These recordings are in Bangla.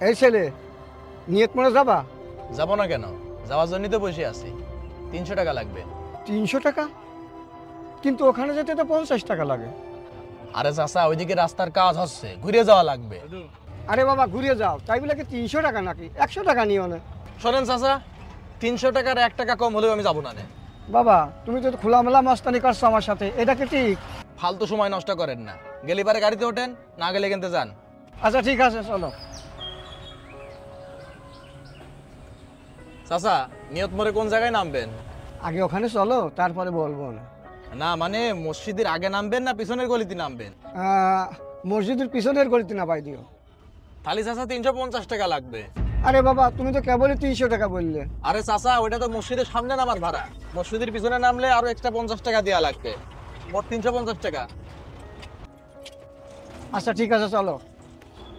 এই ছেলে, নিয়ত মনে যাবা? যাবো না কেন, যাওয়ার জন্যই তো বসে আছি। 300 টাকা লাগবে। 300 টাকা? কিন্তু ওখানে যেতে তো 50 টাকা লাগে। আরে চাচা, ওইদিকে রাস্তার কাজ হচ্ছে, ঘুরে যাওয়া লাগবে। আরে বাবা, ঘুরে যাও, তাই বলে কি 300 টাকা নাকি? 100 টাকা নিও না। শোনেন চাচা, 300 টাকার 1 টাকা কম হলেও আমি যাবো না। বাবা, তুমি তো খোলামেলা মস্তানি করছো আমার সাথে, এটা কি ঠিক? ফালতু সময় নষ্ট করেন না, গেলে পারে গাড়িতে ওঠেন, না গেলে কিনতে যান। আচ্ছা ঠিক আছে, চলো। চাচা, নিয়ত মোড়ে কোন জায়গায় নামবেন? আগে ওখানে চলো, তারপরে বলবো না। না মানে মসজিদের আগে নামবেন না পিছনের গলিতে নামবেন? মসজিদের পিছনের গলিতে না পাই দিও। তাহলে চাচা 350 টাকা লাগবে। আরে বাবা, তুমি তো কেবলই 300 টাকা বললে। আরে চাচা, ওইটা তো মসজিদের সামনে নামার ভাড়া, মসজিদের পিছনে নামলে আরো এক্সট্রা 50 টাকা দেওয়া লাগবে, মোট 350 টাকা। আচ্ছা ঠিক আছে, চলো।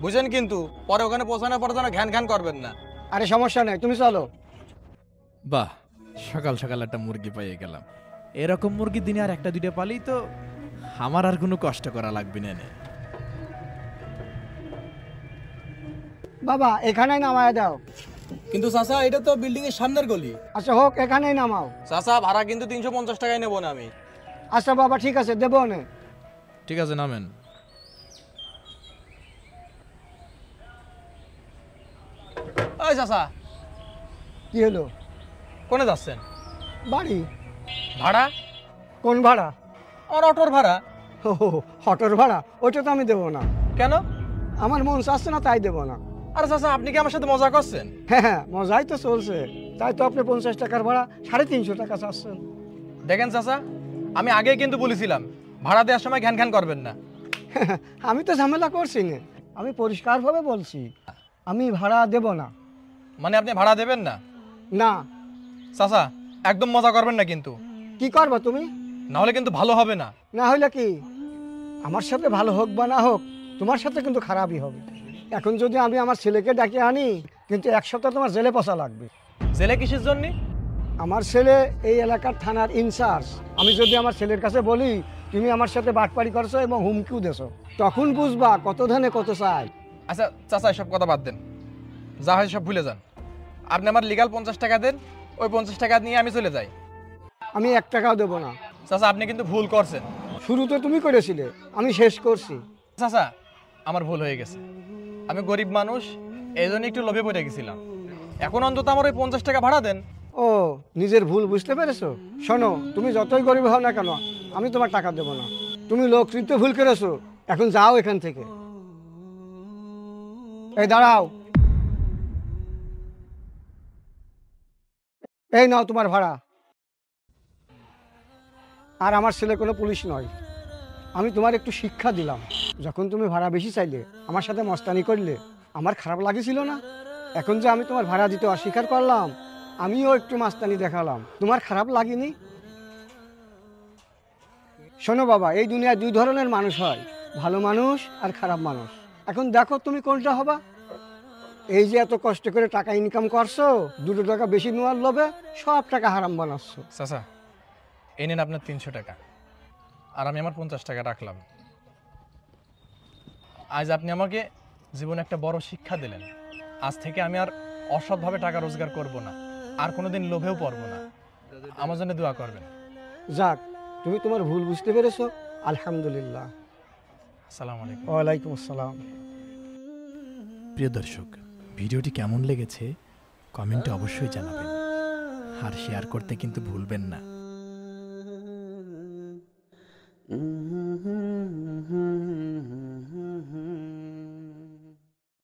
বুঝেন কিন্তু পরে ওখানে পৌঁছানোর পরে যেন ঘ্যান ঘ্যান করবেন না। আরে সমস্যা নেই, তুমি চলো। বাহ, সকাল সকাল একটা মুরগি পেয়ে গেলাম। এরকম মুরগি দিনে আর একটা দুইটা পালেই তো আমার আর কোনো কষ্ট করা লাগবে না। বাবা, এখানেই নামায় দাও। কিন্তু চাচা, এটা তো বিল্ডিং এর সামনের গলি। আচ্ছা হোক, এখানেই নামাও। চাচা, ভাড়া কিন্তু 350 টাকায় নেবো না আমি। আচ্ছা বাবা, ঠিক আছে, দেবো না। ঠিক আছে, নামেন। ওই চাচা, কি হলো? কোনে যাচ্ছেন? বাড়ি। ভাড়া? কোন ভাড়া? আমার অটোর ভাড়া। ও, অটোর ভাড়া? ওইটা তো আমি দেবো না। কেন? আমার মন চাচ্ছে না, তাই দেবো না। আরে চাচা, আপনি কি আমার সাথে মজা করছেন? হ্যাঁ, মজাই তো চলছে। তাই তো আপনি 50 টাকার ভাড়া 350 টাকা চাচ্ছেন। দেখেন চাচা, আমি আগে কিন্তু বলেছিলাম ভাড়া দেওয়ার সময় ঘ্যান ঘ্যান করবেন না। আমি তো ঝামেলা করছি না, আমি পরিষ্কারভাবে বলছি আমি ভাড়া দেব না। মানে আপনি ভাড়া দেবেন না? না। চাচা, একদম মজা করবেন না কিন্তু। কি করবা তুমি? না হলে কিন্তু ভালো হবে না। না হলে কি? আমার সাথে ভালো হোক বা না হোক, তোমার সাথে কিন্তু খারাপই হবে। এখন যদি আমি আমার ছেলেকে ডাকে আনি, কিন্তু 1 সপ্তাহ তোমার জেলে পচা লাগবে। জেলে কিসের জন্য? আমার ছেলে এই এলাকার থানার ইনচার্জ। আমি যদি আমার ছেলের কাছে বলি তুমি আমার সাথে বাটপাড়ি করছো এবং হুমকিও দেছো, তখন বুঝবা কত ধানে কত চাই। আচ্ছা চাচা, এসব কথা বাদ দেন, যা হয় সব ভুলে যান। আপনি আমার লিগাল 50 টাকা দেন, ওই 50 টাকা নিয়ে আমি চলে যাই। আমি 1 টাকাও দেবো না। চাচা, আপনি কিন্তু ভুল করছেন। শুরু তো তুমি করেছিলে, আমি শেষ করছি। চাচা, আমার ভুল হয়ে গেছে, আমি গরিব মানুষ, এই জন্য একটু লোভে পড়ে গেছিলাম। এখন অন্তত আমার ওই 50 টাকা ভাড়া দেন। ও, নিজের ভুল বুঝতে পেরেছো? শোনো, তুমি যতই গরিব হও না কেন, আমি তোমার টাকা দেবো না। তুমি লোককৃত্য ভুল করেছো, এখন যাও এখান থেকে। এই দাঁড়াও, এই নাও তোমার ভাড়া। আর আমার ছেলে কোনো পুলিশ নয়, আমি তোমার একটু শিক্ষা দিলাম। যখন তুমি ভাড়া বেশি চাইলে, আমার সাথে মস্তানি করলে, আমার খারাপ লাগেছিল না? এখন যে আমি তোমার ভাড়া দিতে অস্বীকার করলাম, আমিও একটু মাস্তানি দেখালাম, তোমার খারাপ লাগেনি? শোনো বাবা, এই দুনিয়ায় 2 ধরনের মানুষ হয়, ভালো মানুষ আর খারাপ মানুষ। এখন দেখো তুমি কোনটা হবা। এই যে এত কষ্ট করে টাকা ইনকাম করছো, 2 টাকা বেশি নেওয়ার লোভে সব টাকা হারাম বানাচ্ছো। চাচা, এই নেন আপনার 300 টাকা, আর আমি আমার 50 টাকা রাখলাম। আজ আপনি আমাকে জীবনে একটা বড় শিক্ষা দিলেন। আজ থেকে আমি আর অসৎভাবে টাকা রোজগার করব না, আর কোনোদিন লোভেও পড়বো না। আমার জন্য দোয়া করবেন। যাক, তুমি তোমার ভুল বুঝতে পেরেছো, আলহামদুলিল্লাহ। আসসালামু আলাইকুম। ওয়ালাইকুম আসসালাম। প্রিয় দর্শক, ভিডিওটি কেমন লেগেছে কমেন্টে অবশ্যই জানাবেন, আর শেয়ার করতে কিন্তু ভুলবেন না।